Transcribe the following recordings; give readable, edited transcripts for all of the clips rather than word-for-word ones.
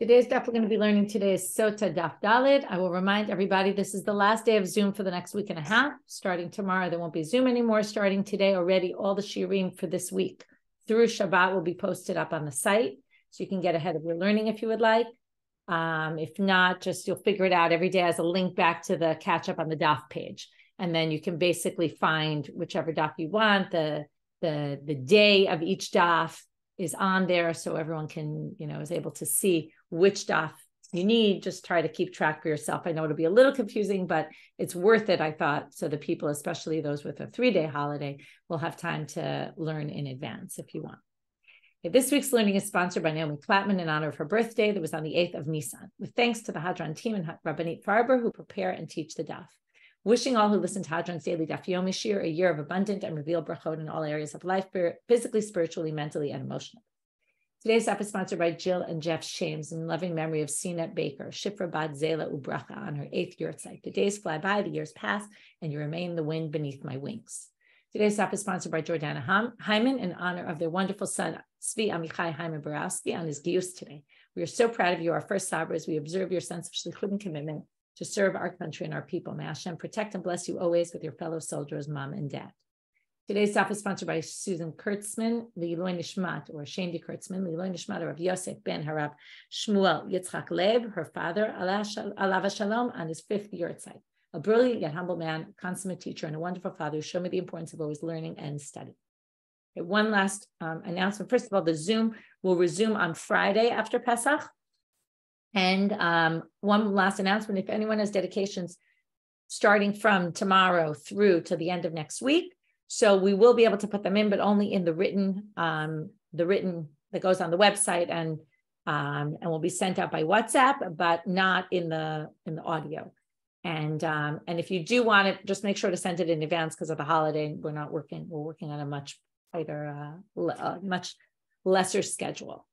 Today's daf we're going to be learning today is Sotah daf Dalid. I will remind everybody this is the last day of Zoom for the next week and a half. Starting tomorrow, there won't be Zoom anymore. Starting today already, all the shiurim for this week through Shabbat will be posted up on the site. So you can get ahead of your learning if you would like. If not, just you'll figure it out every day as a link back to the catch up on the daf page. And then you can basically find whichever daf you want. The day of each daf is on there so everyone can, is able to see which daf you need. Just try to keep track for yourself. I know it'll be a little confusing, but it's worth it, I thought, so the people, especially those with a 3-day holiday, will have time to learn in advance if you want. Okay, this week's learning is sponsored by Yomi in honor of her birthday that was on the 8th of Nisan, with thanks to the Hadran team and Rabbanit Farber who prepare and teach the daf. Wishing all who listen to Hadran's daily daf Yomi Shiur a year of abundant and revealed brachot in all areas of life, physically, spiritually, mentally, and emotionally. Today's daf is sponsored by Jill and Jeff Shames in loving memory of Sinat Baker, Shifra Bad Zela Ubracha on her 8th yurtzeit. The days fly by, the years pass, and you remain the wind beneath my wings. Today's daf is sponsored by Jordana Hyman in honor of their wonderful son, Tzvi Amichai Hyman Borowski, on his giyus today. We are so proud of you, our first sabras. We observe your sense of shlichut and commitment to serve our country and our people. May Hashem protect and bless you always with your fellow soldiers, mom and dad. Today's daf is sponsored by Susan Kurtzman, Leiloi Nishmat, or Shandy Kurtzman, Leiloi Nishmat of Yosef ben Harab Shmuel Yitzchak Leib, her father, Alav Shalom, on his 5th yurtzeit. A brilliant yet humble man, consummate teacher, and a wonderful father who showed me the importance of always learning and studying. Okay, one last announcement. First of all, the Zoom will resume on Friday after Pesach. And one last announcement, if anyone has dedications starting from tomorrow through to the end of next week, so we will be able to put them in, but only in the written that goes on the website and will be sent out by WhatsApp, but not in the audio. And if you do want it, just make sure to send it in advance because of the holiday. We're working on a much tighter, much lesser schedule.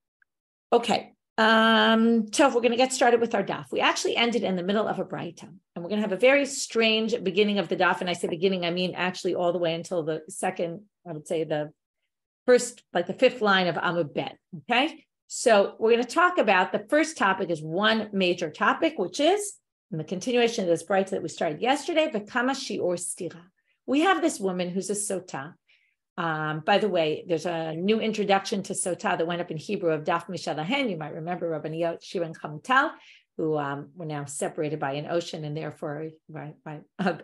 Okay. So we're going to get started with our daf. We actually ended in the middle of a braita, and we're going to have a very strange beginning of the daf. And I say beginning, I mean actually all the way until the second, I would say the first, like the 5th line of Amud Bet. Okay. So we're going to talk about the first topic is one major topic, which is in the continuation of this braita that we started yesterday, V'kama Shiur stira. We have this woman who's a Sotah. By the way, there's a new introduction to Sotah that went up in Hebrew of Daf Mishalahen. You might remember Rabbanit, Shiur, and Chamutal, who were now separated by an ocean and therefore by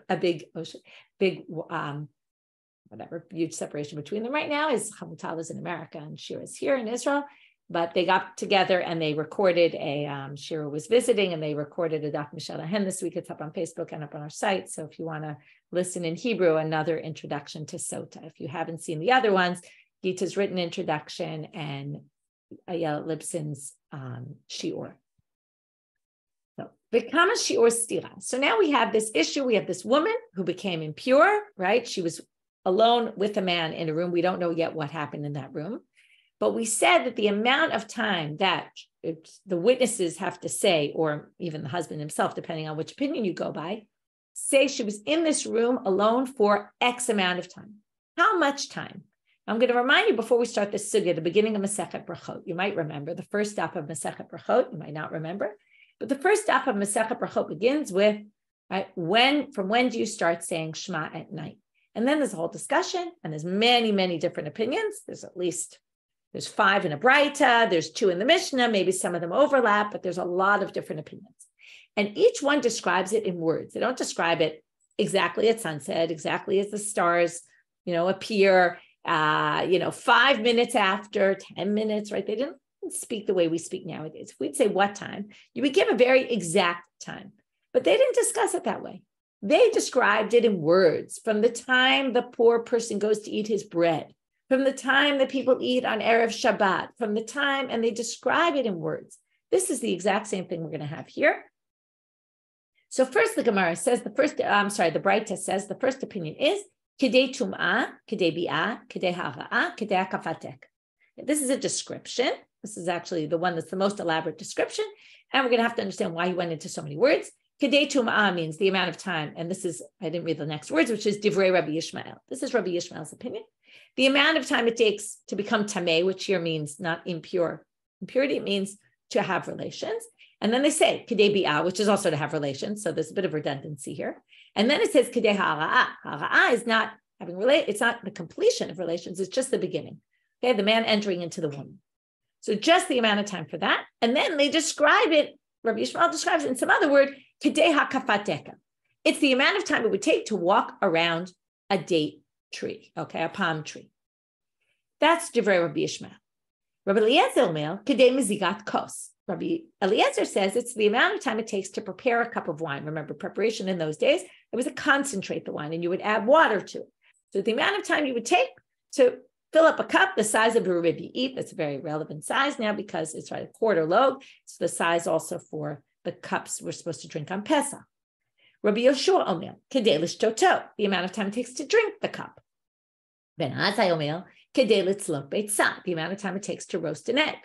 a big ocean, huge separation between them. Right now is Chamutal is in America and Shiur is here in Israel. But they got together and they recorded Shiur was visiting and they recorded a Daf Mishalahen this week. It's up on Facebook and up on our site. So if you want to listen in Hebrew, another introduction to Sotah. If you haven't seen the other ones, Gita's written introduction and Ayelet Lipson's Shiur. So, V'kama Shiur stira. So now we have this issue. We have this woman who became impure, right? She was alone with a man in a room. We don't know yet what happened in that room. But we said that the amount of time that the witnesses have to say, or even the husband himself, depending on which opinion you go by, say she was in this room alone for X amount of time. How much time? I'm going to remind you before we start this sugya, the beginning of Masechet Brachot. You might remember the first daf of Masechet Brachot. You might not remember. But the first daf of Masechet Brachot begins with, right, from when do you start saying Shema at night? And then there's a whole discussion, and there's many, many different opinions. There's 5 in a braita, there's 2 in the Mishnah, maybe some of them overlap, but there's a lot of different opinions. And each one describes it in words. They don't describe it exactly at sunset, exactly as the stars, appear, 5 minutes after, 10 minutes, right? They didn't speak the way we speak nowadays. If we'd say what time, you would give a very exact time, but they didn't discuss it that way. They described it in words from the time the poor person goes to eat his bread, from the time that people eat on Erev Shabbat, from the time, and they describe it in words. This is the exact same thing we're going to have here. So first the Gemara says, the braita says, the first opinion is, Kidei tum'ah, kidei bi'ah, kidei hara'ah, kidei akafatek. This is a description. This is actually the one that's the most elaborate description. And we're going to have to understand why he went into so many words. Kidei tum'ah means the amount of time. And this is, I didn't read the next words, which is Divrei Rabbi Yishmael. This is Rabbi Yishmael's opinion. The amount of time it takes to become tameh, which here means not impure. Impurity means to have relations. And then they say kedei bi'ah, which is also to have relations. So there's a bit of redundancy here. And then it says kedei ha'ara'ah. Ha'ara'ah is not having it's not the completion of relations. It's just the beginning. Okay, the man entering into the woman. So just the amount of time for that. And then they describe it, Rabbi Yishmael describes it in some other word, kedei ha'kafateka. It's the amount of time it would take to walk around a date tree, okay, a palm tree. That's Divrei Rabbi Yishmael. Rabbi Eliezer Omer, kedei mizigat kos. Rabbi Eliezer says it's the amount of time it takes to prepare a cup of wine. Remember, preparation in those days, it was to concentrate the wine, and you would add water to it. So the amount of time you would take to fill up a cup the size of a rib you eat, that's a very relevant size now because it's a quarter loaf. It's the size also for the cups we're supposed to drink on Pesach. Rabbi Yoshua Omer, kedei lishtoto, the amount of time it takes to drink the cup. Ben Azai Omer, kedei litzlok beitzah, the amount of time it takes to roast an egg.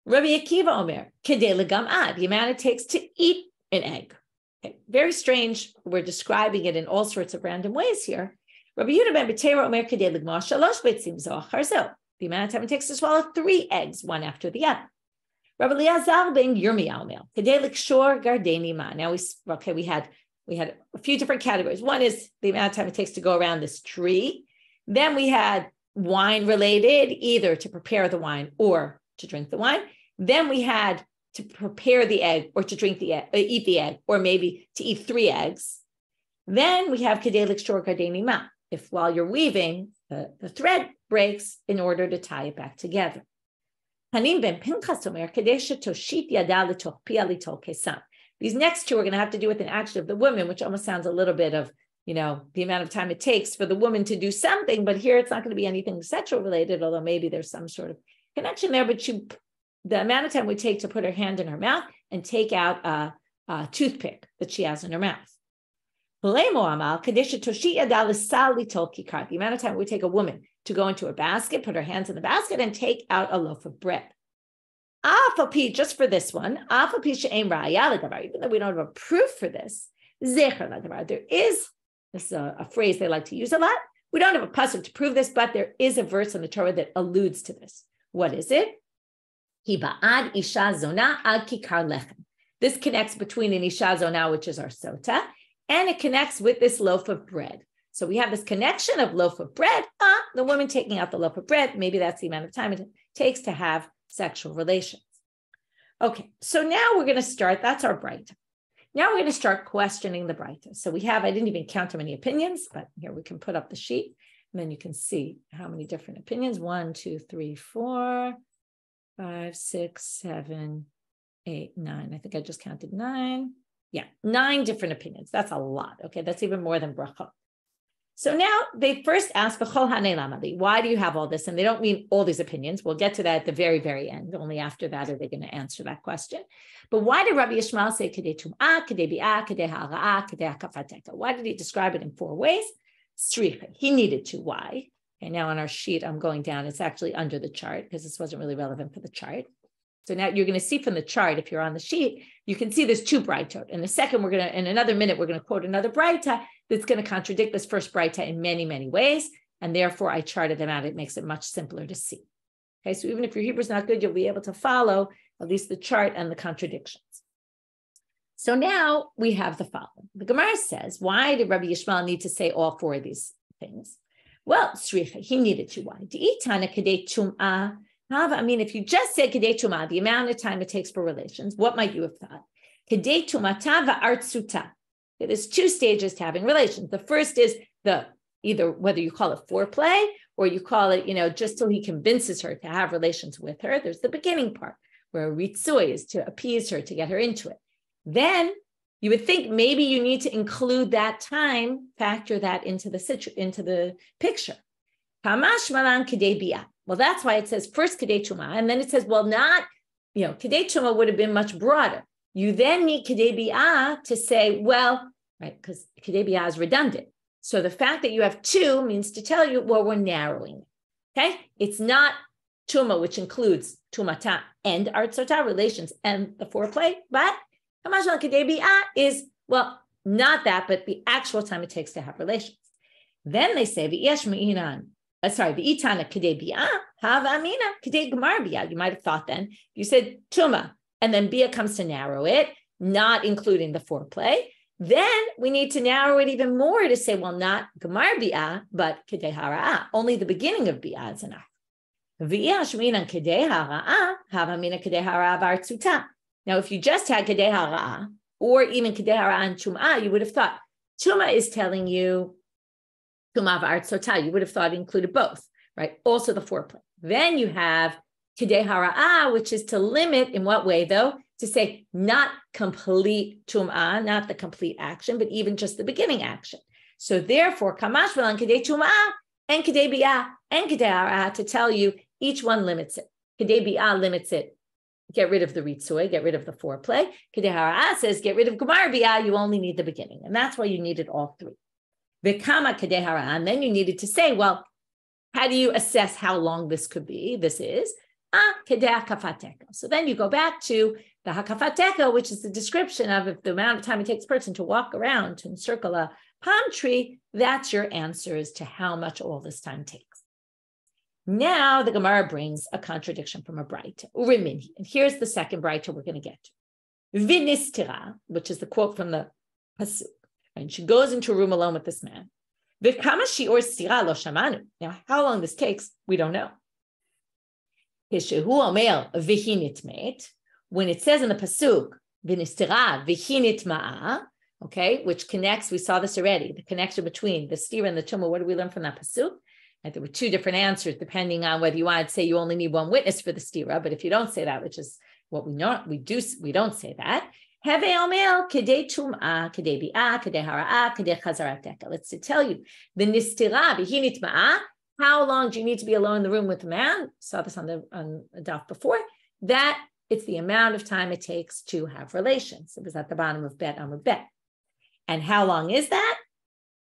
Rabbi Akiva Omer, kedei legam'ah, the amount it takes to eat an egg. Okay. Very strange. We're describing it in all sorts of random ways here. Rabbi Yehuda ben Betera Omer, kedei legmar shalosh beitzim zo achar zo, the amount of time it takes to swallow 3 eggs, one after the other. Rabbi Eliezer ben Yirmiyah Omer, kedei likshor gardeni ma. Now we had a few different categories. One is the amount of time it takes to go around this tree. Then we had wine related, either to prepare the wine or to drink the wine. Then we had to prepare the egg or to drink the egg, eat the egg, or maybe to eat 3 eggs. Then we have kedei likshor gardeni ma. If while you're weaving, the thread breaks in order to tie it back together. Hanim ben Pinchas Omer, kedei shetoshit yada letoch pia litol kesam. These next two are going to have to do with an action of the woman, which almost sounds a little bit of, the amount of time it takes for the woman to do something, but here it's not going to be anything sexual related, although maybe there's some sort of connection there, but the amount of time it would take to put her hand in her mouth and take out a toothpick that she has in her mouth. The amount of time it would take a woman to go into a basket, put her hands in the basket, and take out a loaf of bread. Just for this one, even though we don't have a proof for this, there is a phrase they like to use a lot. We don't have a pasuk to prove this, but there is a verse in the Torah that alludes to this. What is it? This connects between an isha zonah, which is our sotah, and it connects with this loaf of bread. So we have this connection of loaf of bread, the woman taking out the loaf of bread, maybe that's the amount of time it takes to have sexual relations. Okay, so now we're going to start, that's our braita. Now we're going to start questioning the braita. So I didn't even count how many opinions, but here we can put up the sheet, and then you can see how many different opinions. 1, 2, 3, 4, 5, 6, 7, 8, 9. I think I just counted 9. Yeah, 9 different opinions. That's a lot. Okay, that's even more than bracha. So now they first ask, why do you have all this? And they don't mean all these opinions. We'll get to that at the very, very end. Only after that are they going to answer that question. But why did Rabbi Yishmael say kedei tum'ah, kedei bi'ah, kedei ha'ara'ah, kedei ha'kafateka? Why did he describe it in 4 ways? Sricha, he needed to. Why? Okay, now on our sheet, I'm going down. It's actually under the chart because this wasn't really relevant for the chart. So now you're going to see from the chart, if you're on the sheet, you can see there's 2 braitot. In a second, in another minute, we're going to quote another braita that's going to contradict this first braita in many, many ways. And therefore, I charted them out. It makes it much simpler to see. Okay, so even if your Hebrew's not good, you'll be able to follow at least the chart and the contradictions. So now we have the following. The Gemara says, why did Rabbi Yishmael need to say all 4 of these things? Well, Sricha, he needed to. Why? I mean, if you just said kedei tumah, the amount of time it takes for relations, what might you have thought? Kedei tumata va'artsuta. There's 2 stages to having relations. The first is either whether you call it foreplay or you call it, just till he convinces her to have relations with her. There's the beginning part where ritzui is to appease her, to get her into it. Then you would think maybe you need to include that time, factor that into the picture. Kamash malan kedei bi'ah. Well, that's why it says first kedei tumah, and then it says, well, not, kedei tumah would have been much broader. You then need kedei bi'ah to say, well, right, because kedei bi'ah is redundant. So the fact that you have 2 means to tell you, well, we're narrowing it. Okay, it's not tumah, which includes tumata and artsota, relations, and the foreplay, but kamash malan kedei bi'ah is, well, not that, but the actual time it takes to have relations. Then they say v'yesh me'inan v'itana kedei bia, hava amina kedei gemar bia. You might have thought then, you said tuma, and then bia comes to narrow it, not including the foreplay. Then we need to narrow it even more to say, well, not gemar bia, but kedei hara'ah. Only the beginning of bia is enough. Now, if you just had kedei hara'ah, or even kedei hara'ah and tum'ah, you would have thought tum'ah is telling you tum'ah v'art sotah. You would have thought it included both, right? Also the foreplay. Then you have kedei hara'ah, which is to limit in what way though? To say not complete tum'ah, not the complete action, but even just the beginning action. So therefore, kamash v'lan kedei tum'ah and kedei bi'ah and kedei hara'ah to tell you each one limits it. Kedei bi'ah limits it. Get rid of the ritzui, get rid of the foreplay. Kedei hara'ah says, get rid of gemar bi'ah, you only need the beginning. And that's why you needed all three. V'kama kedei hara'ah, and then you needed to say, well, how do you assess how long this could be? This is kedei hakafateka. So then you go back to the hakafateka, which is the description of if the amount of time it takes a person to walk around to encircle a palm tree, that's your answer as to how much all this time takes. Now the Gemara brings a contradiction from a braita. And here's the second braita we're going to get to. Vinistira, which is the quote from the pasuk. And she goes into a room alone with this man. V'kama shiur stira lo shamanu. Now, how long this takes, we don't know. When it says in the pasuk, vinistira v'hinitma'a, okay, which connects, we saw this already, the connection between the stira and the tumah. What do we learn from that pasuk? And there were two different answers depending on whether you want to say you only need one witness for the stira, but if you don't say that, which is what we know, we don't say that. Let's tell you the nistira v'hinitma'a. How long do you need to be alone in the room with the man? Saw this on the daf before. That it's the amount of time it takes to have relations. It was at the bottom of bet Amud bet. And how long is that?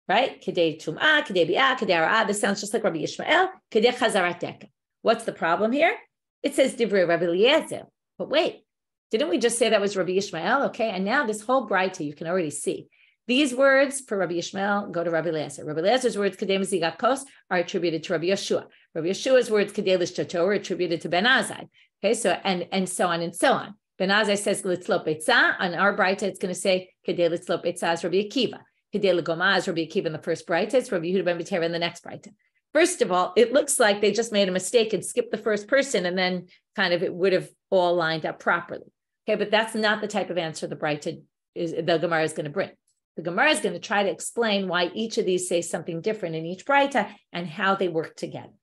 Right? Kedei tum'ah, kedei bi'ah, kedei hara'ah. This sounds just like Rabbi Yishmael. Kedei chazarat deka. What's the problem here? It says divrei Rabbi Eliezer. But wait, didn't we just say that was Rabbi Yishmael? Okay, and now this whole braita you can already see. These words for Rabbi Yishmael go to Rabbi Eliezer. Rabbi Eliezer's words kedei mezigat kos are attributed to Rabbi Yeshua. Rabbi Yeshua's words kedei lishtoto are attributed to Ben Azai. Okay, so and so on and so on. Ben Azai says litzlop betzah. On our braita, it's going to say kedei litzlop betzah is Rabbi Akiva. Kedei legoma is Rabbi Akiva in the first braita. It's Rabbi Yehuda ben Betera in the next braita. First of all, it looks like they just made a mistake and skipped the first person, and then kind of it would have all lined up properly. Okay, but that's not the type of answer the braita the Gemara is going to bring. The Gemara is going to try to explain why each of these say something different in each braita and how they work together.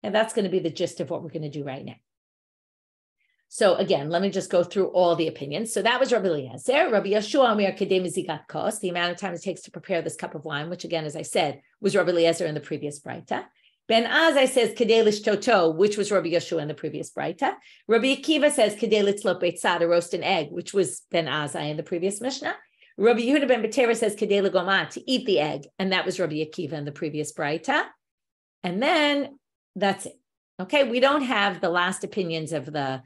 And that's going to be the gist of what we're going to do right now. So again, let me just go through all the opinions. So that was Rabbi Eliezer. Rabbi Yeshua Amir kedei mezigat kos, the amount of time it takes to prepare this cup of wine, which again, as I said, was Rabbi Eliezer in the previous braita. Ben Azai says kedei lishtoto, which was Rabbi Yeshua in the previous braita. Rabbi Akiva says kedei litzlop beitzah, to roast an egg, which was Ben Azai in the previous Mishnah. Rabbi Yehuda ben Betera says kedei legoma, to eat the egg, and that was Rabbi Akiva in the previous braita. And then that's it. Okay, we don't have the last opinions of the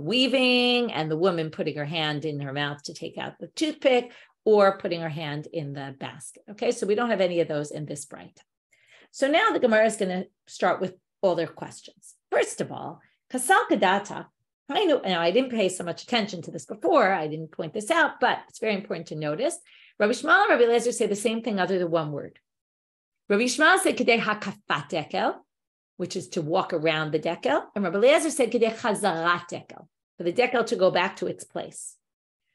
weaving and the woman putting her hand in her mouth to take out the toothpick or putting her hand in the basket. Okay, so we don't have any of those in this braita. So now the Gemara is going to start with all their questions. First of all, kasal kadata. Now I didn't pay so much attention to this before. I didn't point this out, but it's very important to notice. Rabbi Shmuel and Rabbi Eliezer say the same thing other than one word. Rabbi Shmuel said kedei hakafat dekel, which is to walk around the dekel, and Rabbi Eliezer said kedei chazarat dekel, for the dekel to go back to its place.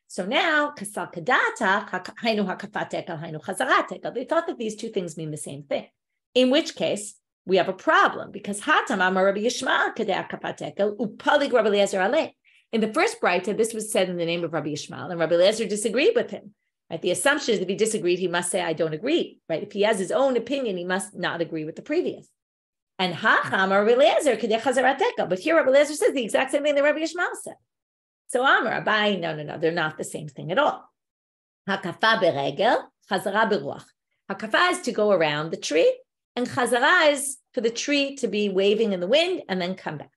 So now kasal kadata hainu hakafat dekel hainu chazarat dekel. They thought that these two things mean the same thing. In which case, we have a problem because Hatam Amar Rabbi Yishmael kedei hakafat dekel upalig Rabbi Eliezer aleh. In the first braita, this was said in the name of Rabbi Yishmael, and Rabbi Eliezer disagreed with him. Right? The assumption is if he disagreed, he must say, I don't agree. Right? If he has his own opinion, he must not agree with the previous. And Hacham Rabbi Eliezer kedei chazarat dekel. But here Rabbi Eliezer says the exact same thing that Rabbi Yishmael said. So Amar Abai, no, they're not the same thing at all. Hakafa beregel, chazara beruach. Hakafa is to go around the tree, and chazara is for the tree to be waving in the wind and then come back.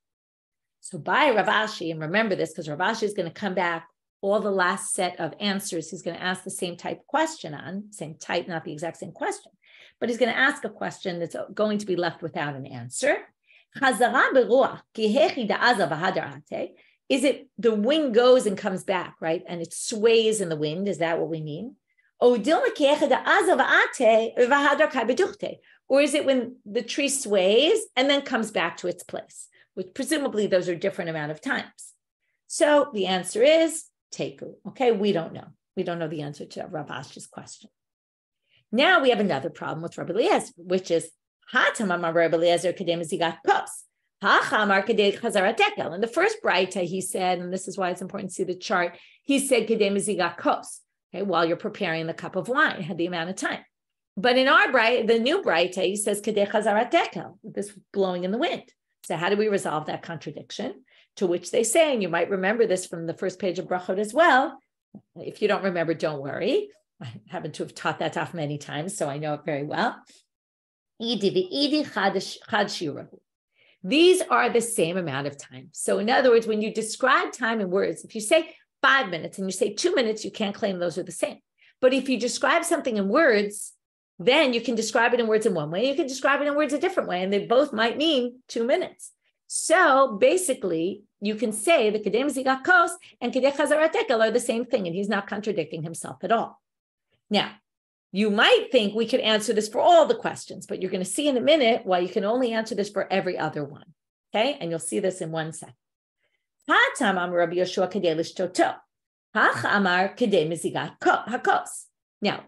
So by Rav Ashi, and remember this because Rav Ashi is going to come back all the last set of answers he's going to ask the same type question on, same type, not the exact same question, but he's going to ask a question that's going to be left without an answer. Is it the wind goes and comes back, right? And it sways in the wind. Is that what we mean? Or is it when the tree sways and then comes back to its place, which presumably those are different amount of times. So the answer is teku. Okay, we don't know. We don't know the answer to Rav Ash's question. Now we have another problem with Rabbi Eliezer, which is Hatamam Rabbi Eliezer kadem zigat kos. In the first braita, he said, and this is why it's important to see the chart, he said kadem zigat kos. Okay, while you're preparing the cup of wine, had the amount of time. But in our braita, the new braita, he says kadeh chazarat dekel, this blowing in the wind. So how do we resolve that contradiction? To which they say, and you might remember this from the first page of Brachot as well. If you don't remember, don't worry. I happen to have taught that off many times, so I know it very well. These are the same amount of time. So in other words, when you describe time in words, if you say 5 minutes and you say 2 minutes, you can't claim those are the same. But if you describe something in words, then you can describe it in words in one way, you can describe it in words a different way, and they both might mean 2 minutes. So basically, you can say the Kedem Zigat Kos and Kedeh Chazarat Dekel are the same thing, and he's not contradicting himself at all. Now, you might think we could answer this for all the questions, but you're going to see in a minute why you can only answer this for every other one. Okay, and you'll see this in 1 second. Now,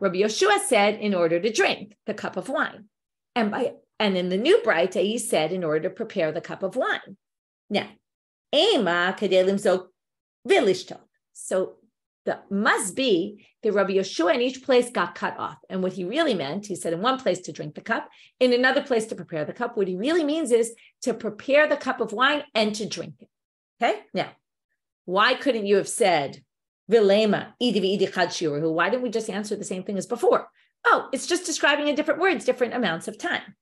Rabbi Yoshua said in order to drink the cup of wine. And in the new braita, he said in order to prepare the cup of wine. Now, so the must be that Rabbi Yoshua in each place got cut off. And what he really meant, he said in one place to drink the cup, in another place to prepare the cup. What he really means is to prepare the cup of wine and to drink it. Okay, now, why couldn't you have said, Vilema, Shiur? Why didn't we just answer the same thing as before? Oh, it's just describing in different words, different amounts of time.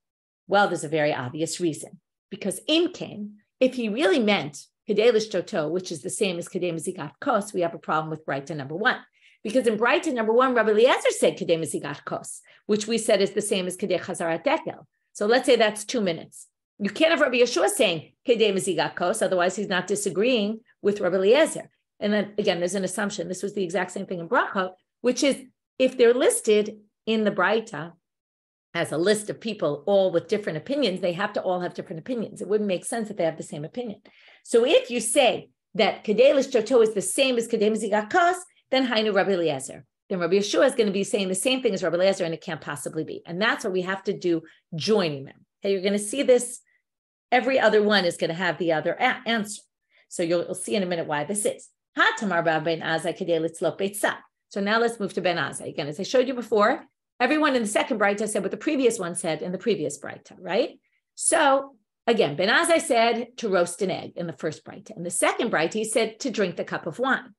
Well, there's a very obvious reason. Because if he really meant Kedei Lishtoto, which is the same as Kedei Mezigat Kos, we have a problem with braita number 1. Because in braita number 1, Rabbi Eliezer said Kedei Mezigat Kos, which we said is the same as Kedei Chazarat Dekel. So let's say that's 2 minutes. You can't have Rabbi Yeshua saying Kedei Mezigat Kos, otherwise he's not disagreeing with Rabbi Eliezer. And then again, there's an assumption. This was the exact same thing in Brachot, which is if they're listed in the braita as a list of people all with different opinions, they have to all have different opinions. It wouldn't make sense if they have the same opinion. So if you say that Kedei Lishtoto is the same as Kedei Mezigat Kos, then Hainu Rabbi Eliezer. Then Rabbi Yeshua is going to be saying the same thing as Rabbi Eliezer, and it can't possibly be. And that's what we have to do, joining them. Okay, you're going to see this. Every other one is going to have the other answer. So you'll see in a minute why this is. So now let's move to Ben Azai. Again, as I showed you before, everyone in the second braita said what the previous one said in the previous braita, right? So again, Ben Azai said to roast an egg in the first braita. In the second braita, he said to drink the cup of wine.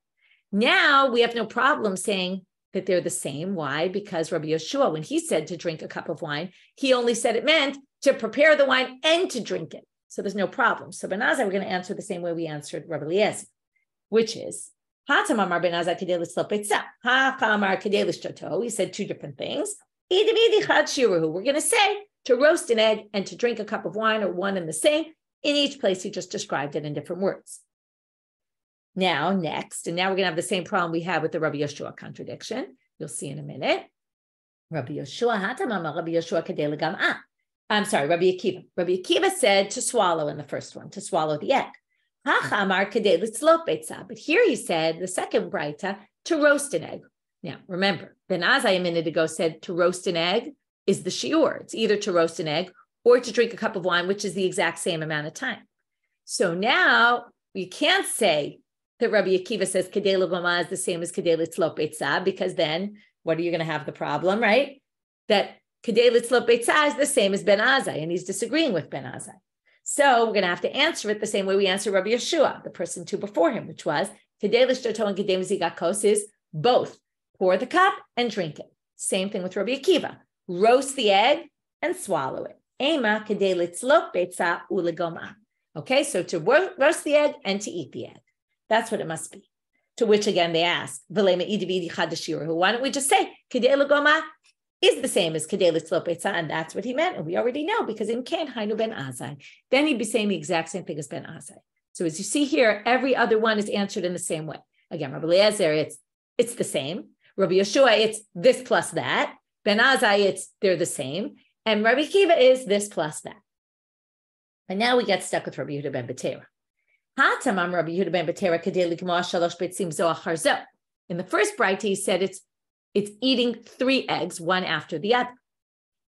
Now we have no problem saying that they're the same. Why? Because Rabbi Yeshua, when he said to drink a cup of wine, he only said it meant to prepare the wine and to drink it. So there's no problem. So Ben Azai, we're going to answer the same way we answered Rabbi Eliezer, which is, he said 2 different things. We're going to say to roast an egg and to drink a cup of wine are one and the same. In each place, he just described it in different words. Now, next, and now we're going to have the same problem we had with the Rabbi Yoshua contradiction. You'll see in a minute. Rabbi Yoshua, I'm sorry, Rabbi Akiva. Rabbi Akiva said to swallow in the first one, to swallow the egg. But here he said, the second braita, to roast an egg. Now, remember, Ben Azai a minute ago said to roast an egg is the shiur. It's either to roast an egg or to drink a cup of wine, which is the exact same amount of time. So now we can't say that Rabbi Akiva says kedei l'goma is the same as kedei litzlot beitzah, because then what are you going to have the problem, right? That kedei litzlot beitzah is the same as Ben Azai, and he's disagreeing with Ben Azai. So we're going to have to answer it the same way we answer Rabbi Yeshua, the person 2 before him, which was kedei lishtoto and kedei mezigat kos is both pour the cup and drink it. Same thing with Rabbi Akiva, roast the egg and swallow it. Ema kedei litzlot beitzah ulegoma. Okay, so to roast the egg and to eat the egg. That's what it must be. To which again they ask, why don't we just say kedei legoma is the same as kedei litzlopetza, and that's what he meant, and we already know because in Ken hainu ben azai, then he'd be saying the exact same thing as ben azai. So as you see here, every other one is answered in the same way. Again, Rabbi Eliezer, it's the same. Rabbi Yeshua, it's this plus that. Ben Azai, they're the same. And Rabbi Akiva is this plus that. And now we get stuck with Rabbi Yehuda ben Betera. Hatamam Rabbi Yehuda ben Betera kedei ligmoa shalosh beitzim zo achar zo. In the first braita, he said it's eating 3 eggs, one after the other.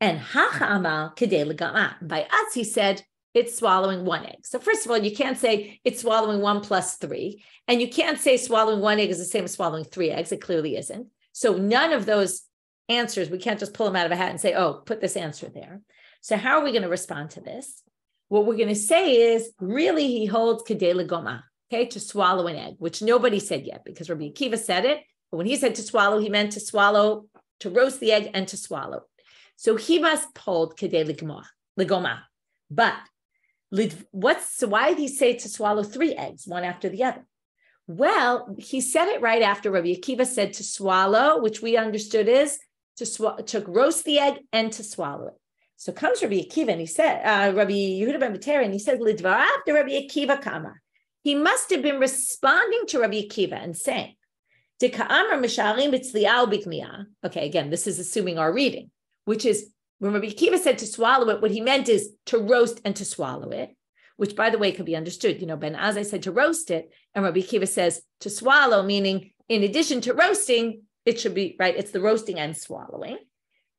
And hacha amal kedei ligama. By us, he said it's swallowing 1 egg. So first of all, you can't say it's swallowing 1 plus 3. And you can't say swallowing 1 egg is the same as swallowing 3 eggs. It clearly isn't. So none of those answers, we can't just pull them out of a hat and say, oh, put this answer there. So how are we going to respond to this? What we're going to say is, really, he holds kedei legoma, okay, to swallow an egg, which nobody said yet because Rabbi Akiva said it. But when he said to swallow, he meant to swallow, to roast the egg and to swallow. So he must hold kedei legoma. But so why did he say to swallow 3 eggs, one after the other? Well, he said it right after Rabbi Akiva said to swallow, which we understood is to roast the egg and to swallow it. So comes Rabbi Akiva and he said, Rabbi Yehuda ben Betera, and he says, Lidvarav de Rabbi Akiva kama. He must have been responding to Rabbi Akiva and saying, okay, again, this is assuming our reading, which is when Rabbi Akiva said to swallow it, what he meant is to roast and to swallow it, which, by the way, could be understood. Ben Azai said to roast it, and Rabbi Akiva says to swallow, meaning in addition to roasting, it should be, right, it's the roasting and swallowing.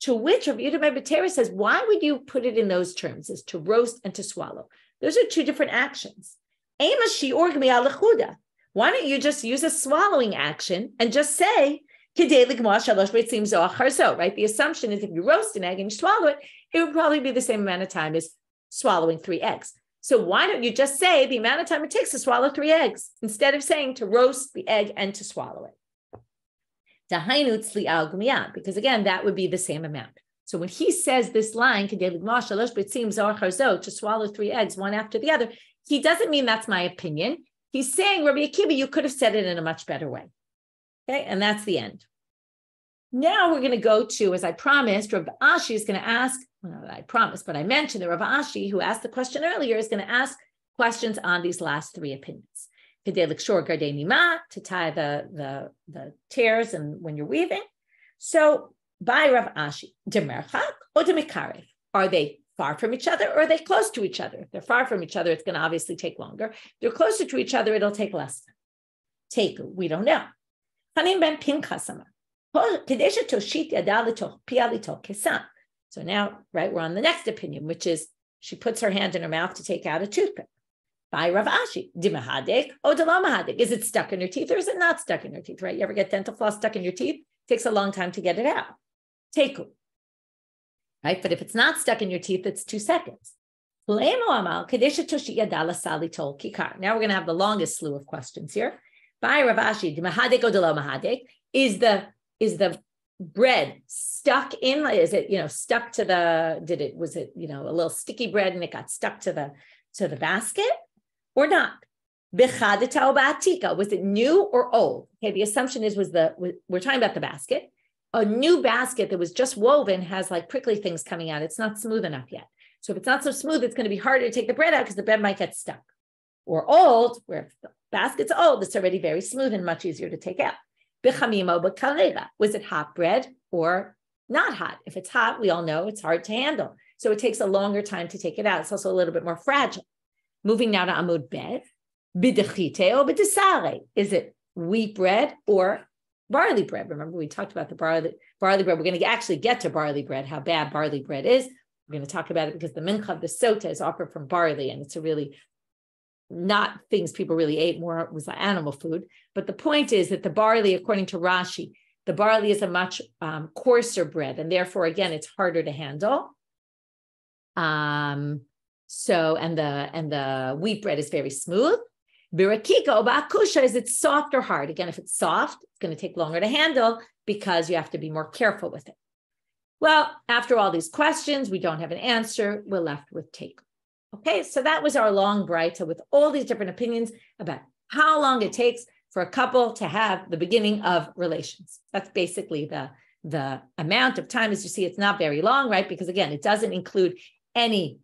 To which Rabbi Yehuda ben Betera says, why would you put it in those terms, as to roast and to swallow? Those are 2 different actions. Why don't you just use a swallowing action and just say, right? The assumption is if you roast an egg and you swallow it, it would probably be the same amount of time as swallowing 3 eggs. So why don't you just say the amount of time it takes to swallow 3 eggs instead of saying to roast the egg and to swallow it? Because again, that would be the same amount. So when he says this line, to swallow 3 eggs, one after the other, he doesn't mean that's my opinion. He's saying, Rabbi Akiva, you could have said it in a much better way. Okay, and that's the end. Now we're going to go to, as I promised, Rav Ashi is going to ask, well, not that I promised, but I mentioned that Rav Ashi, who asked the question earlier, is going to ask questions on these last 3 opinions. To tie the tears and when you're weaving. So by Rav Ashi, demerchak or demikarev, are they far from each other or are they close to each other? If they're far from each other, it's going to obviously take longer. If they're closer to each other, it'll take less time. Teku, we don't know. Hanim ben Pinchasama. So now, right, we're on the next opinion, which is she puts her hand in her mouth to take out a toothpick. By Rav Ashi, dimahadek or delamahadek. Is it stuck in your teeth or is it not stuck in your teeth, right? You ever get dental floss stuck in your teeth? It takes a long time to get it out. Teku. Right? But if it's not stuck in your teeth, it's 2 seconds. Now we're going to have the longest slew of questions here. By Rav Ashi, dimahadek or delamahadek. Is the bread stuck in? Is it, stuck to was it, a little sticky bread and it got stuck to the basket? Or not? Was it new or old? Okay, the assumption is we're talking about the basket. A new basket that was just woven has like prickly things coming out. It's not smooth enough yet. So if it's not so smooth, it's going to be harder to take the bread out because the bread might get stuck. Or old, where if the basket's old, it's already very smooth and much easier to take out. Was it hot bread or not hot? If it's hot, we all know it's hard to handle. So it takes a longer time to take it out. It's also a little bit more fragile. Moving now to Amud Bet, bidechite or bidesare. Is it wheat bread or barley bread? Remember, we talked about the barley bread. We're going to actually get to barley bread, how bad barley bread is. We're going to talk about it because the mincha of the Sotah is offered from barley, and it's a really not things people really ate, more it was animal food. But the point is that the barley, according to Rashi, the barley is a much coarser bread, and therefore, again, it's harder to handle. So, and the wheat bread is very smooth. Birakika or ba'akusha, is it soft or hard? Again, if it's soft, it's going to take longer to handle because you have to be more careful with it. Well, after all these questions, we don't have an answer. We're left with take. Okay, so that was our long braita with all these different opinions about how long it takes for a couple to have the beginning of relations. That's basically the amount of time. As you see, it's not very long, right? Because again, it doesn't include any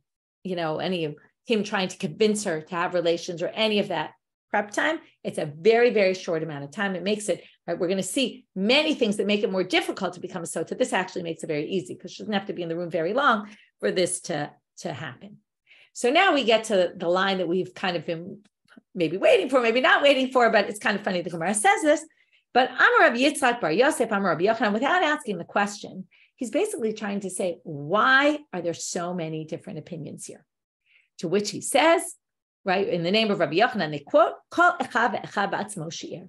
of him trying to convince her to have relations or any of that prep time. It's a very, very short amount of time. It makes it, right? We're going to see many things that make it more difficult to become a sotah. This actually makes it very easy because she doesn't have to be in the room very long for this to happen. So now we get to the line that we've kind of been maybe waiting for, maybe not waiting for, but it's kind of funny the Gemara says this. But Amar Rabbi Yitzchak bar Yosef, Amar Rabbi Yochanan, without asking the question, he's basically trying to say, why are there so many different opinions here? To which he says, right, in the name of Rabbi Yochanan, they quote, Kol echad ve'echad ba'atzmo shi'ur.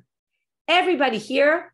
Everybody here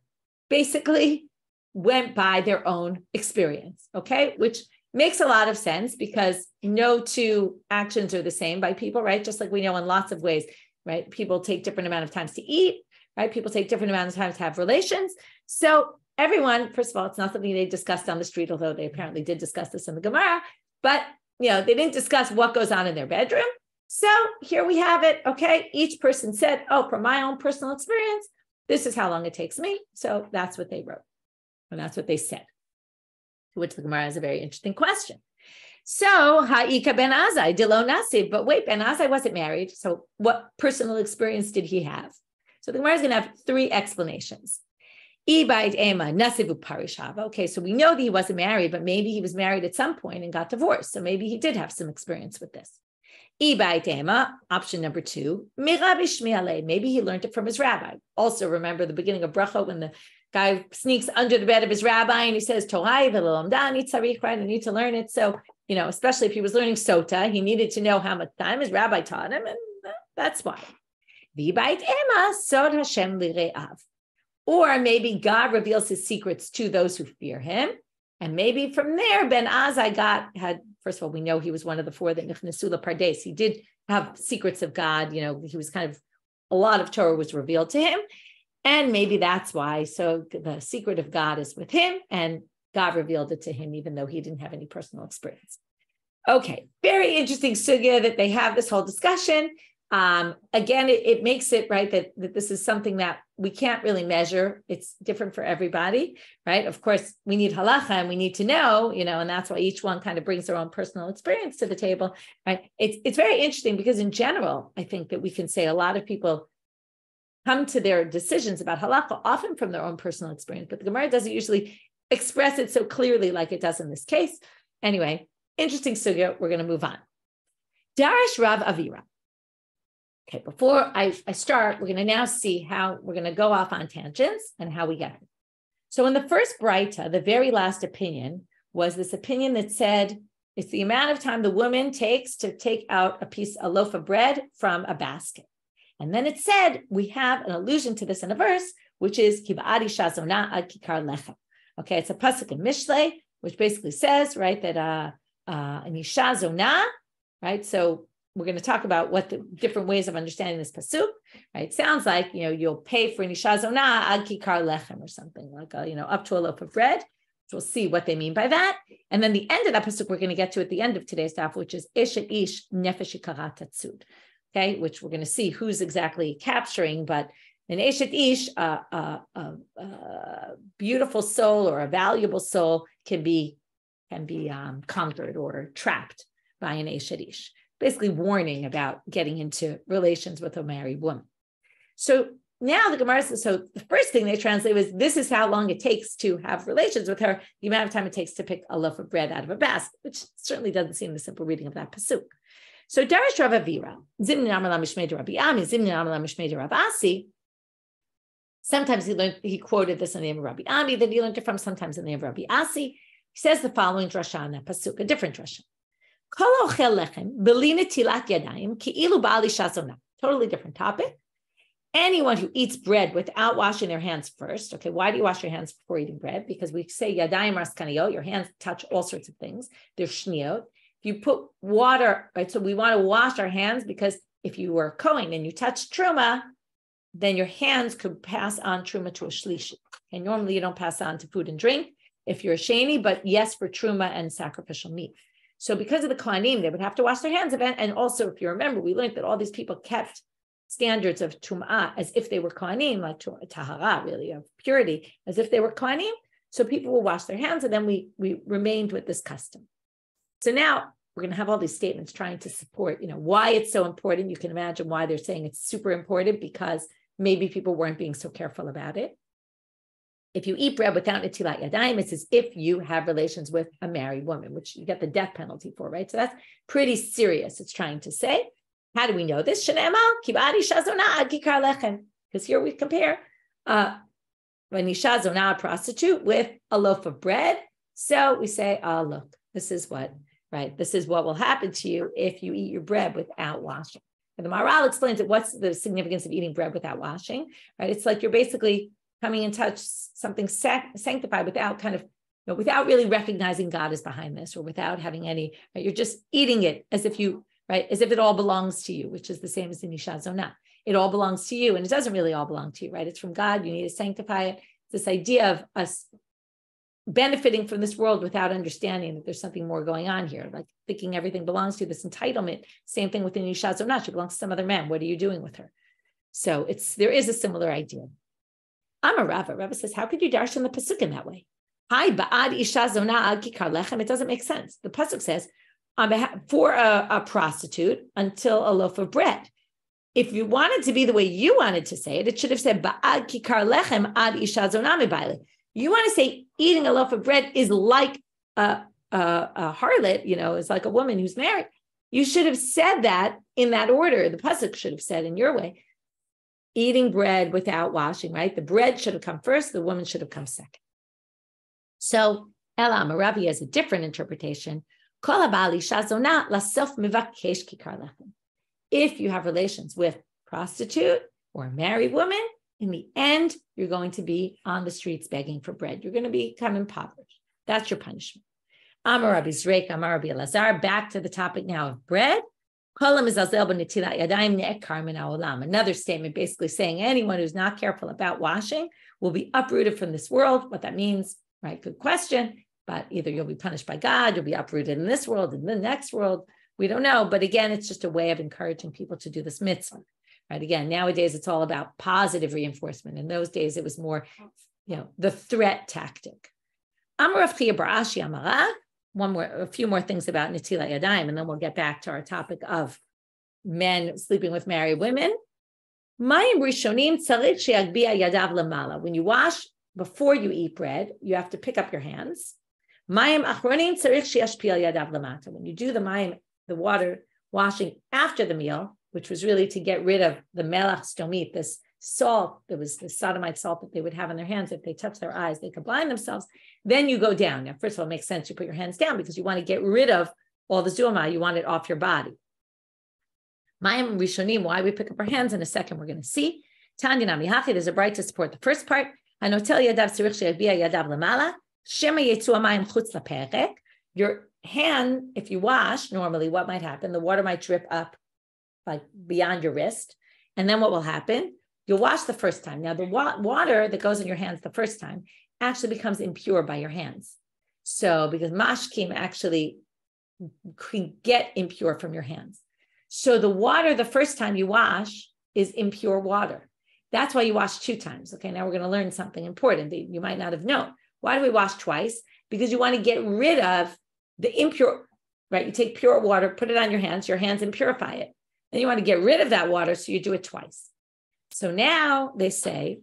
basically went by their own experience, okay? Which makes a lot of sense because no two actions are the same by people, right? Just like we know in lots of ways, right? People take different amount of times to eat, right? People take different amounts of time to have relations. So everyone, first of all, it's not something they discussed on the street, although they apparently did discuss this in the Gemara, but they didn't discuss what goes on in their bedroom. So here we have it, okay? Each person said, oh, from my own personal experience, this is how long it takes me. So that's what they wrote, and that's what they said, to which the Gemara has a very interesting question. So, Ha'ika ben Azai, Dilo Nasib, but wait, ben Azai wasn't married. So what personal experience did he have? So the Gemara is going to have three explanations. Okay, so we know that he wasn't married, but maybe he was married at some point and got divorced. So maybe he did have some experience with this. Option number two, maybe he learned it from his rabbi. Also, remember the beginning of bracha when the guy sneaks under the bed of his rabbi and he says, right, I need to learn it. So, especially if he was learning Sotah, he needed to know how much time his rabbi taught him, and that's why. Or maybe God reveals his secrets to those who fear him. And maybe from there, Ben Azai had, first of all, we know he was one of the four that Nichnasu Pardes. He did have secrets of God. He was a lot of Torah was revealed to him. And maybe that's why. So the secret of God is with him, and God revealed it to him, even though he didn't have any personal experience. Okay, very interesting sugya that they have this whole discussion. Again, it makes it right that this is something that we can't really measure. It's different for everybody, right? Of course, we need halacha and we need to know, and that's why each one kind of brings their own personal experience to the table, right? It's very interesting because in general, I think that we can say a lot of people come to their decisions about halacha often from their own personal experience, but the Gemara doesn't usually express it so clearly like it does in this case. Anyway, interesting sugya. We're going to move on. Darish Rav Avira. Okay, before I start, we're going to now see how we're going to go off on tangents and how we get it. So in the first braita, the very last opinion was this opinion that said it's the amount of time the woman takes to take out a loaf of bread from a basket. And then it said, we have an allusion to this in a verse, which is Kiba'adi Shazona ad Kikar Lechem. Okay, it's a pasuk in Mishlei, which basically says, right, that an Isha Zonah, right? So we're going to talk about what the different ways of understanding this pasuk, right? It sounds like, you'll pay for an Isha Zonah ad Kikar Lechem or something like, up to a loaf of bread. So we'll see what they mean by that. And then the end of that pasuk we're going to get to at the end of today's daf, which is Eshet Ish Nefesh Ikarat Tatsud. Okay, which we're going to see who's exactly capturing, but an Eshet Ish, a beautiful soul or a valuable soul can be conquered or trapped by an Eshet Ish, basically warning about getting into relations with a married woman. So now the Gemara says, so the first thing they translate was, this is how long it takes to have relations with her, the amount of time it takes to pick a loaf of bread out of a basket, which certainly doesn't seem the simple reading of that pasuk. So Darish Rav Avira, Zimni Amar Mishmei de Rabbi Ami, Zimni Amar Mishmei de Rav Asi. Sometimes he quoted this in the name of Rabbi Ami that he learned it from, sometimes in the name of Rabbi Asi. He says the following drasha in that pasuk, a different drasha. Kol ochel lechem b'li netilat yadayim ki'ilu ba'al isha zonah. Totally different topic. Anyone who eats bread without washing their hands first. Okay, why do you wash your hands before eating bread? Because we say yadayim raskaniyot, your hands touch all sorts of things. They're shniyot. You put water, right? So we want to wash our hands because if you were a Kohen and you touch truma, then your hands could pass on truma to a shlishi. And normally you don't pass on to food and drink if you're a sheni, but yes, for truma and sacrificial meat. So because of the Kohanim, they would have to wash their hands. And also, if you remember, we learned that all these people kept standards of tum'ah as if they were kohanim, like tahara, really, of purity, as if they were kohanim. So people will wash their hands, and then we remained with this custom. So now we're going to have all these statements trying to support, why it's so important. You can imagine why they're saying it's super important, because maybe people weren't being so careful about it. If you eat bread without netilat yadayim, it's as if you have relations with a married woman, which you get the death penalty for, right? So that's pretty serious. It's trying to say. How do we know this? Because here we compare an isha zonah, a prostitute, with a loaf of bread. So we say, look, this is what will happen to you if you eat your bread without washing. And the Maharal explains it. What's the significance of eating bread without washing? Right? It's like you're basically coming in touch something sanctified without without really recognizing God is behind this, or without having any. Right? You're just eating it as if it all belongs to you, which is the same as the Isha Zonah. It all belongs to you, and it doesn't really all belong to you, right? It's from God. You need to sanctify it. This idea of us benefiting from this world without understanding that there's something more going on here, like thinking everything belongs to you, this entitlement. Same thing with the Isha Zonah. She belongs to some other man. What are you doing with her? So there is a similar idea. I'm a Rava. Rava says, how could you darshan the pasuk in that way? Hi, ba'ad Isha Zonah ad kikar lechem. It doesn't make sense. The pasuk says, on behalf for a prostitute until a loaf of bread. If you wanted to be the way you wanted to say it, it should have said ba'ad kikar lechem ad isha zonah mebaile. You want to say eating a loaf of bread is like a harlot, is like a woman who's married. You should have said that in that order. The pasuk should have said in your way, eating bread without washing, right? The bread should have come first. The woman should have come second. So Elam Ravi has a different interpretation. If you have relations with prostitute or a married woman, in the end, you're going to be on the streets begging for bread. You're going to become impoverished. That's your punishment. Amar Rabbi Zreik, Amar Rabbi Elazar, back to the topic now of bread. Another statement basically saying anyone who's not careful about washing will be uprooted from this world. What that means, right? Good question. But either you'll be punished by God, you'll be uprooted in this world, in the next world. We don't know. But again, it's just a way of encouraging people to do this mitzvah. Right? Again, nowadays it's all about positive reinforcement. In those days, it was more, the threat tactic. A few more things about netilat yadayim, and then we'll get back to our topic of men sleeping with married women. When you wash before you eat bread, you have to pick up your hands. When you do the water washing after the meal, which was really to get rid of the melach stomit, this salt, there was the sodomite salt that they would have in their hands. If they touch their eyes, they could blind themselves. Then you go down. Now, first of all, it makes sense you put your hands down because you want to get rid of all the zuma. You want it off your body. Mayim rishonim, why we pick up our hands in a second, we're going to see. Tanya namihachi, there's a braita to support the first part. Your hand, if you wash, normally what might happen? The water might drip up like beyond your wrist. And then what will happen? You'll wash the first time. Now the water that goes in your hands the first time actually becomes impure by your hands. So because mashkim actually can get impure from your hands. So the water the first time you wash is impure water. That's why you wash 2 times. Okay, now we're going to learn something important that you might not have known. Why do we wash twice? Because you want to get rid of the impure, right? You take pure water, put it on your hands impurify it. Then you want to get rid of that water, so you do it twice. So now they say,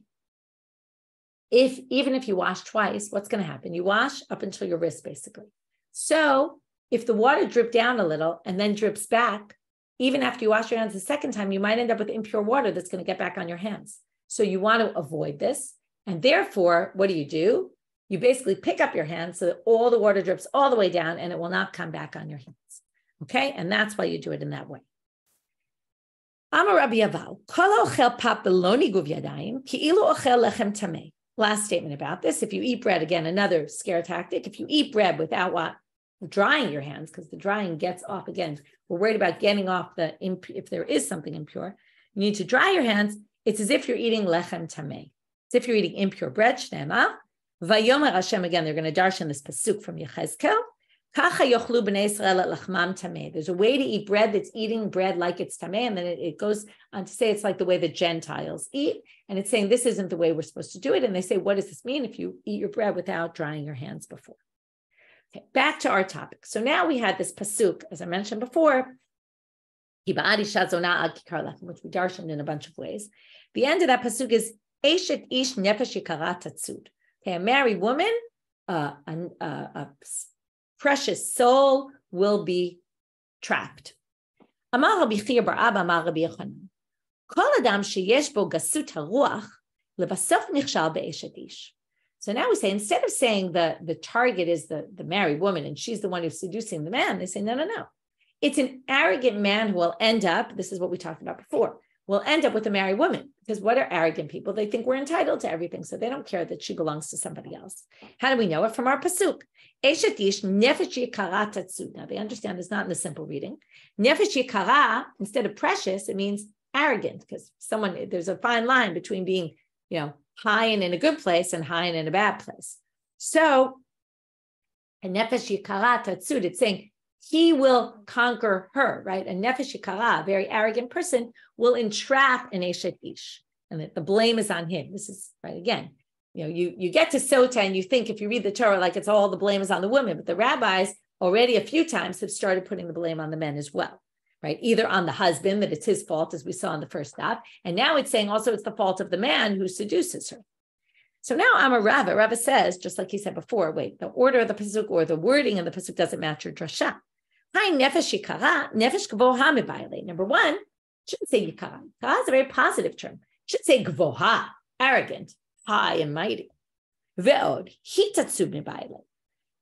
even if you wash twice, what's going to happen? You wash up until your wrist, basically. So if the water dripped down a little and then drips back, even after you wash your hands the second time, you might end up with impure water that's going to get back on your hands. So you want to avoid this. And therefore, what do? You basically pick up your hands so that all the water drips all the way down and it will not come back on your hands. Okay? And that's why you do it in that way. Last statement about this. If you eat bread, again, another scare tactic. If you eat bread without drying your hands, because the drying gets off again, we're worried about getting off if there is something impure, you need to dry your hands. It's as if you're eating lechem tameh. It's if you're eating impure bread. Shnema. Vayomer Hashem, again, they're going to darshan this pasuk from Yechezkel. There's a way to eat bread that's eating bread like it's tameh, and then it goes on to say it's like the way the Gentiles eat, and it's saying this isn't the way we're supposed to do it. And they say, what does this mean if you eat your bread without drying your hands before? Okay, back to our topic. So now we had this pasuk, as I mentioned before, which we darshan in a bunch of ways. The end of that pasuk is Eshet ish nefesh yikara tatsud. Okay, a married woman, a precious soul will be trapped. Amar Rabbi Shiur bar Abba, Amar Rabbi Yochanan, Kol adam sheyesh bo gasut haruach lebasof nichshal be'eshet ish. So now we say, instead of saying the target is the married woman and she's the one who's seducing the man, they say, no. It's an arrogant man who will end up, this is what we talked about before, will end up with a married woman. Because what are arrogant people? They think we're entitled to everything, so they don't care that she belongs to somebody else. How do we know it? From our pasuk. Eshet ish nefesh yikara tatsud. Now they understand it's not in the simple reading. Nefesh yikara, instead of precious, it means arrogant, because there's a fine line between being, high and in a good place and high and in a bad place. So, a nefesh yikara tatsud, it's saying he will conquer her, right? A nefesh yikara, a very arrogant person, will entrap an eshet ish, and the blame is on him. This is, right, again, you get to Sotah and you think if you read the Torah, like it's all the blame is on the woman, but the rabbis already a few times have started putting the blame on the men as well, right? Either on the husband, that it's his fault, as we saw in the first stop, and now it's saying also it's the fault of the man who seduces her. So now Amar Rava. Rava says, just like he said before, wait, the order of the pasuk or the wording in the pasuk doesn't match your drasha. Hi, nefesh yikara, nefesh gvoha mebayale. Number one, shouldn't say yikara. Yikara is a very positive term. Should say gvoha, arrogant, high and mighty. Ve'od, hitatsud mebayale.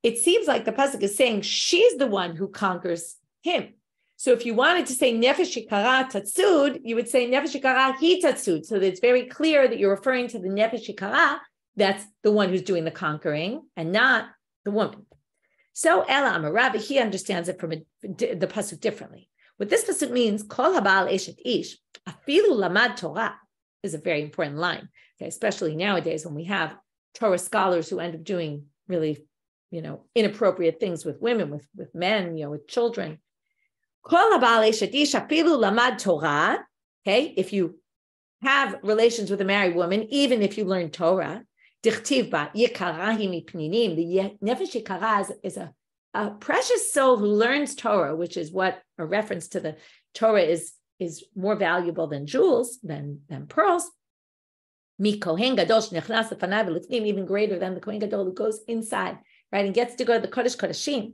It seems like the pasuk is saying she's the one who conquers him. So if you wanted to say nefesh yikara tatsud, you would say nefesh yikara hitatsud, so that it's very clear that you're referring to the nefesh yikara, that's the one who's doing the conquering and not the woman. So Ela Amar Rava, he understands it from the pasuk differently. What this pasuk means, Kol habal eshet ish, afilu lamad Torah, is a very important line, okay, especially nowadays when we have Torah scholars who end up doing really, inappropriate things with women, with men, with children. Kol habal eshet ish, afilu lamad Torah, okay, if you have relations with a married woman, even if you learn Torah, Dichtiv ba yikarahi mipninim. The nefesh yikara is a precious soul who learns Torah, which is what a reference to the Torah is more valuable than jewels, than pearls. Mi kohen gadol shenichnas lefanav v'lifnim, even greater than the kohen gadol who goes inside, right, and gets to go to the kodesh kodeshim.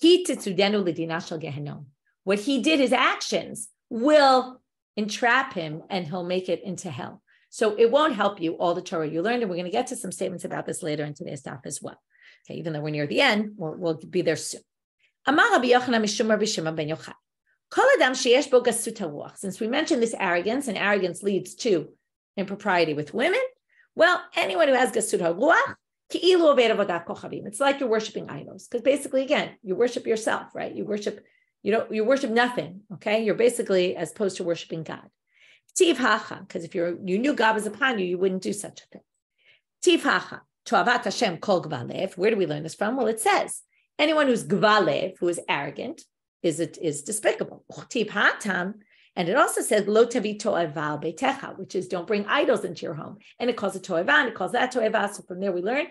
Ki titzudenu l'dina shel gehenom. What he did, his actions will entrap him, and he'll make it into hell. So it won't help you all the Torah you learned, and we're going to get to some statements about this later in today's daf as well. Okay, even though we're near the end, we'll be there soon. Amar Rabbi Yochanan mishum Rabbi Shimon ben Yochai, Kol adam sheyesh bo gasut haruach. Since we mentioned this arrogance, and arrogance leads to impropriety with women, well, anyone who has gasut haruach, ki'ilu oved avodat kochavim. It's like you're worshiping idols, because basically, again, you worship yourself, right? You worship nothing. Okay, you're basically as opposed to worshiping God. Tiv hacha, because if you knew God was upon you, you wouldn't do such a thing. Tiv hacha, toavat Hashem kol gvalev. Where do we learn this from? Well, it says anyone who's gvalev, who is arrogant, is despicable. Tiv hatam, and it also says lo tavi to'eva beitecha, which is don't bring idols into your home. And it calls it to'eva, and it calls that to'eva. So from there we learn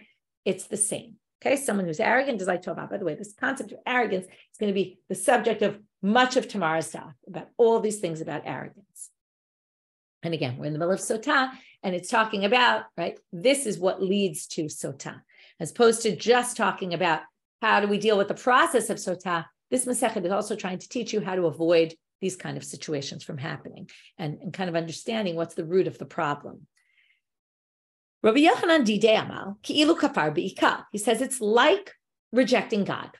it's the same. Okay, someone who's arrogant is like to'eva. By the way, this concept of arrogance is going to be the subject of much of tomorrow's talk about all these things about arrogance. And again, we're in the middle of Sotah, and it's talking about, right, this is what leads to Sotah. As opposed to just talking about how do we deal with the process of Sotah, this Masechet is also trying to teach you how to avoid these kind of situations from happening and kind of understanding what's the root of the problem. Rabbi Yochanan didei amal, ki'ilu kafar be'ikar. He says it's like rejecting God.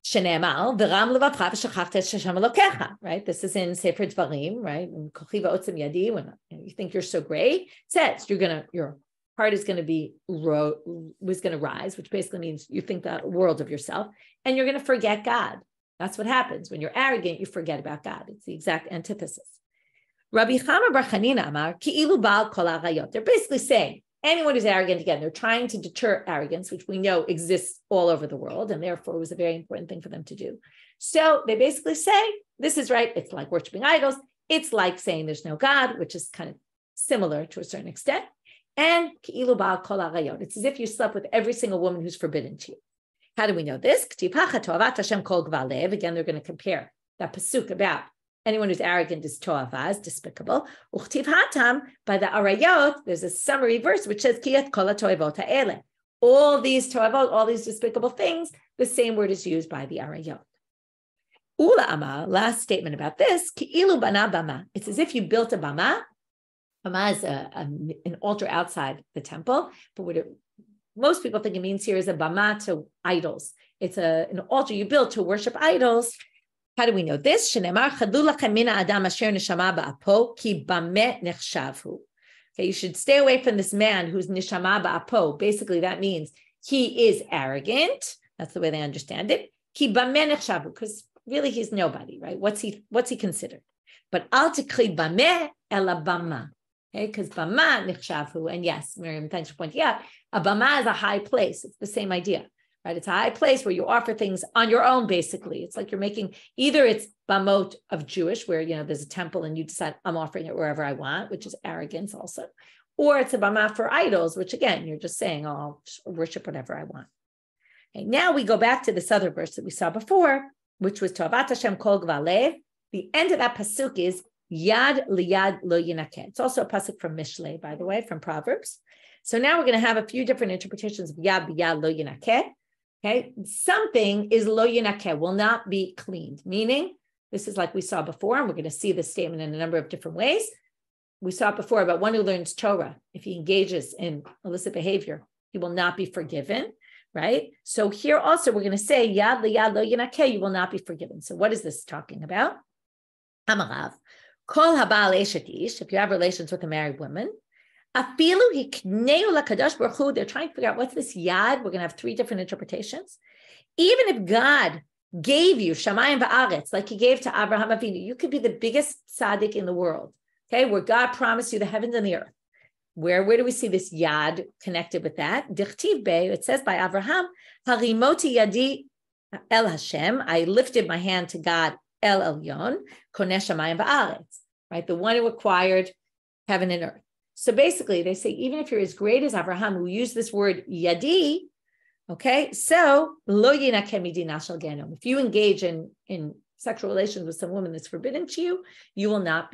Shenemal v'ram levavcha v'shachachta et Hashem Elokecha. Right, this is in Sefer Dvarim. Right, in Kochi va'otzim yadi. When you think you're so great, it says your heart is going to rise, which basically means you think the world of yourself, and you're going to forget God. That's what happens when you're arrogant. You forget about God. It's the exact antithesis. Rabbi Chama bar Chanina amar ki'ilu ba'al kol harayot. They're basically saying anyone who's arrogant, again, they're trying to deter arrogance, which we know exists all over the world, and therefore was a very important thing for them to do. So they basically say, this is right. It's like worshiping idols. It's like saying there's no God, which is kind of similar to a certain extent. And it's as if you slept with every single woman who's forbidden to you. How do we know this? Again, they're going to compare that pasuk about anyone who's arrogant is to'avaz, despicable. By the arayot, there's a summary verse which says, all these to'avot, all these despicable things, the same word is used by the arayot. Ula ama, last statement about this, ki'ilu bana bama. It's as if you built a bama. Bama is an altar outside the temple, but what most people think it means here is a bama to idols. It's an altar you built to worship idols. How do we know this? Okay, you should stay away from this man who's nishama ba'apo. Basically, that means he is arrogant. That's the way they understand it. Because really he's nobody, right? What's he considered? But al tikri bameh ela bama. Okay, because bama nichshavhu, and yes, Miriam, thanks for pointing out, a bama is a high place. It's the same idea, right? It's a high place where you offer things on your own, basically. It's like you're making, either it's bamot of Jewish, where, there's a temple and you decide I'm offering it wherever I want, which is arrogance also, or it's a bama for idols, which again, you're just saying, oh, I'll worship whatever I want. Okay, now we go back to this other verse that we saw before, which was To'avat Hashem kol gvalev. The end of that pasuk is Yad liyad lo yinakeh. It's also a pasuk from Mishlei, by the way, from Proverbs. So now we're going to have a few different interpretations of Yad b'yad lo yinakeh. Okay, something is lo yinakeh, will not be cleaned. Meaning, this is like we saw before, and we're going to see this statement in a number of different ways. We saw it before about one who learns Torah. If he engages in illicit behavior, he will not be forgiven. Right? So here also we're going to say Yad liyad lo yinakeh, you will not be forgiven. So what is this talking about? Amarav. Kol habal eshet ish, if you have relations with a married woman, afilu hikneu lakadosh baruch hu, they're trying to figure out what's this yad. We're going to have three different interpretations. Even if God gave you shamayim va'aretz, like he gave to Abraham Avinu, you could be the biggest tzaddik in the world, okay, where God promised you the heavens and the earth. Where do we see this yad connected with that? Dichtiv be, it says by Abraham, harimoti yadi el Hashem, I lifted my hand to God, el elyon, koneh shamayim va'aretz, right? The one who acquired heaven and earth. So basically they say, even if you're as great as Abraham, who used this word yadi, okay, so lo yinakeh midina shel gehenom. If you engage in sexual relations with some woman that's forbidden to you, you will not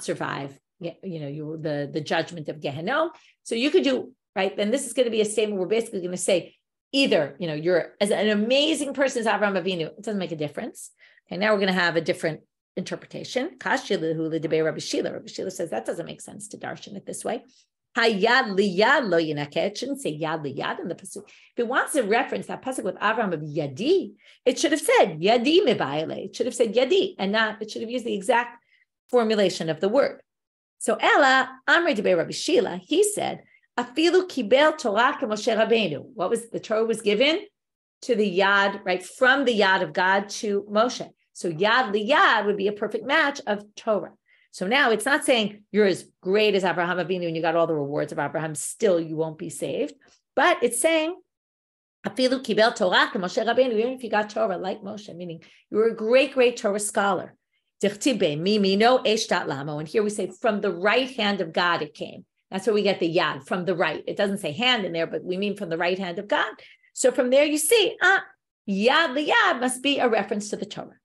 survive the judgment of Gehenom. So you could do, right? Then this is going to be a statement. We're basically going to say either, you're as an amazing person as Avraham Avinu. It doesn't make a difference. Okay, now we're going to have a different interpretation. Rabbi Shiur says that doesn't make sense to darshan it this way. Hayad liyad lo yinakeh. It shouldn't say yad liyad in the pasuk. If it wants to reference that pasuk with Avraham of yadi, it should have said yadi mebayale. It should have said yadi, and not, it should have used the exact formulation of the word. So Ella, Amri Debei Rabbi Shila, he said, Afilu kibel Torah k'Moshe Rabbeinu. What was the Torah was given to the Yad, right, from the Yad of God to Moshe. So Yad liyad would be a perfect match of Torah. So now it's not saying you're as great as Abraham Avinu and you got all the rewards of Abraham, still you won't be saved. But it's saying, Afilu kibel Torah k'Moshe Rabbeinu, even if you got Torah like Moshe, meaning you were a great, great Torah scholar. And here we say from the right hand of God it came. That's where we get the yad, from the right. It doesn't say hand in there, but we mean from the right hand of God. So from there you see, yad liyad must be a reference to the Torah.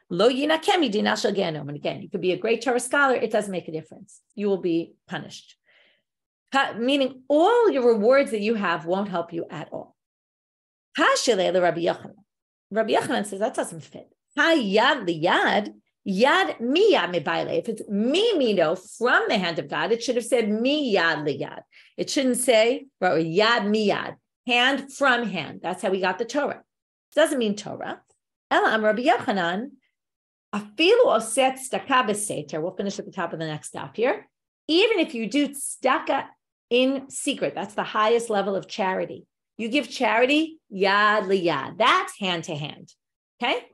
Lo yinakeh midina shel gehenom. And again, you could be a great Torah scholar, it doesn't make a difference. You will be punished. Meaning all your rewards that you have won't help you at all. Rabbi Yochanan says that doesn't fit. Yad liyad. Yad miyad mebayle. If it's mimino, from the hand of God, it should have said miyad liyad. It shouldn't say yad miyad, hand from hand. That's how we got the Torah. It doesn't mean Torah. Elam Rabbi Yochanan, afilu oset tzedakah b'seiter. We'll finish at the top of the next stop here. Even if you do tzedakah in secret, that's the highest level of charity. You give charity, yad liyad. That's hand to hand. Okay?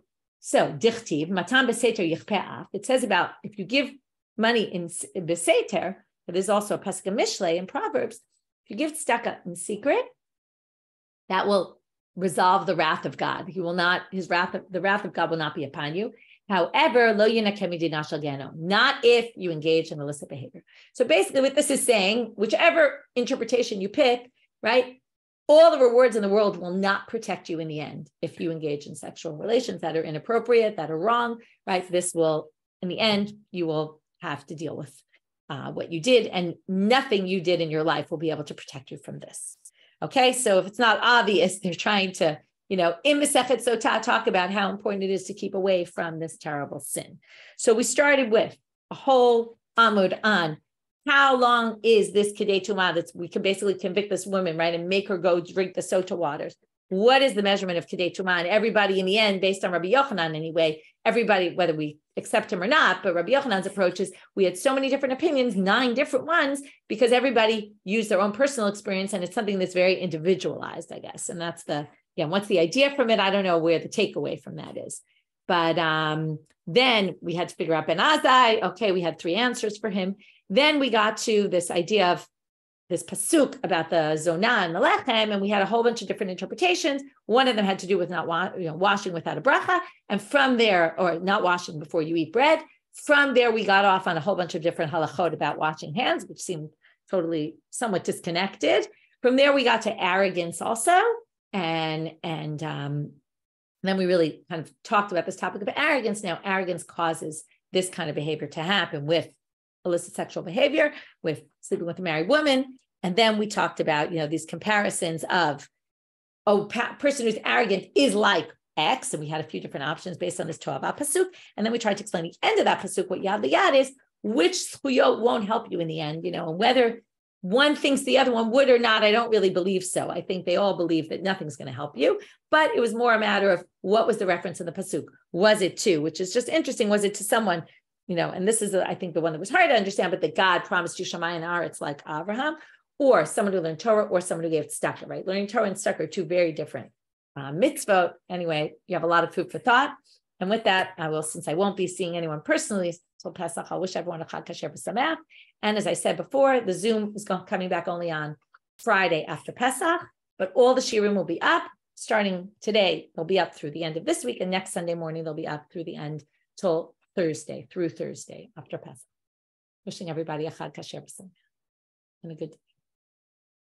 So, dichtiv, matan b'seiter yichpe'af. It says about if you give money in b'seiter, but there's also a pasuk in Mishlei in Proverbs. If you give tzedakah in secret, that will resolve the wrath of God. The wrath of God will not be upon you. However, lo not if you engage in illicit behavior. So basically what this is saying, whichever interpretation you pick, right, all the rewards in the world will not protect you in the end if you engage in sexual relations that are inappropriate, that are wrong, right? This will, in the end, you will have to deal with what you did, and nothing you did in your life will be able to protect you from this. Okay, so if it's not obvious, they're trying to, in Masechet Sotah, talk about how important it is to keep away from this terrible sin. So we started with a whole amud on how long is this Kedei Tumah that we can basically convict this woman, right, and make her go drink the Sotah waters. What is the measurement of Kedei Tumah? And everybody in the end, based on Rabbi Yochanan anyway, everybody, whether we accept him or not, but Rabbi Yochanan's approach is we had so many different opinions, 9 different ones, because everybody used their own personal experience, and it's something that's very individualized, I guess. And that's what's the idea from it? I don't know where the takeaway from that is. But then we had to figure out Ben Azai. Okay, we had 3 answers for him. Then we got to this idea of this pasuk about the zonah and the lechem, and we had a whole bunch of different interpretations. One of them had to do with not washing without a bracha, and from there, or not washing before you eat bread. From there, we got off on a whole bunch of different halachot about washing hands, which seemed totally somewhat disconnected. From there, we got to arrogance also, and then we really kind of talked about this topic of arrogance. Now, arrogance causes this kind of behavior to happen with illicit sexual behavior, with sleeping with a married woman. And then we talked about, these comparisons of, person who's arrogant is like X. And we had a few different options based on this Torah pasuk. And then we tried to explain the end of that pasuk, what yad liyad is, which zchuyot won't help you in the end, and whether one thinks the other one would or not, I don't really believe so. I think they all believe that nothing's going to help you. But it was more a matter of what was the reference in the pasuk? Was it to, which is just interesting, was it to someone, and this is, I think, the one that was hard to understand, but that God promised you Shammai and Aretz like Abraham, or someone who learned Torah, or someone who gave tzedakah, right? Learning Torah and tzedakah are 2 very different mitzvot. Anyway, you have a lot of food for thought. And with that, since I won't be seeing anyone personally till Pesach, I'll wish everyone a Chag Kasher B'Sameach. And as I said before, the Zoom is coming back only on Friday after Pesach, but all the shiurim will be up starting today. They'll be up through the end of this week, and next Sunday morning they'll be up through the end till Thursday after Pesach. Wishing everybody a Chag Kasher B'Sameach and a good day.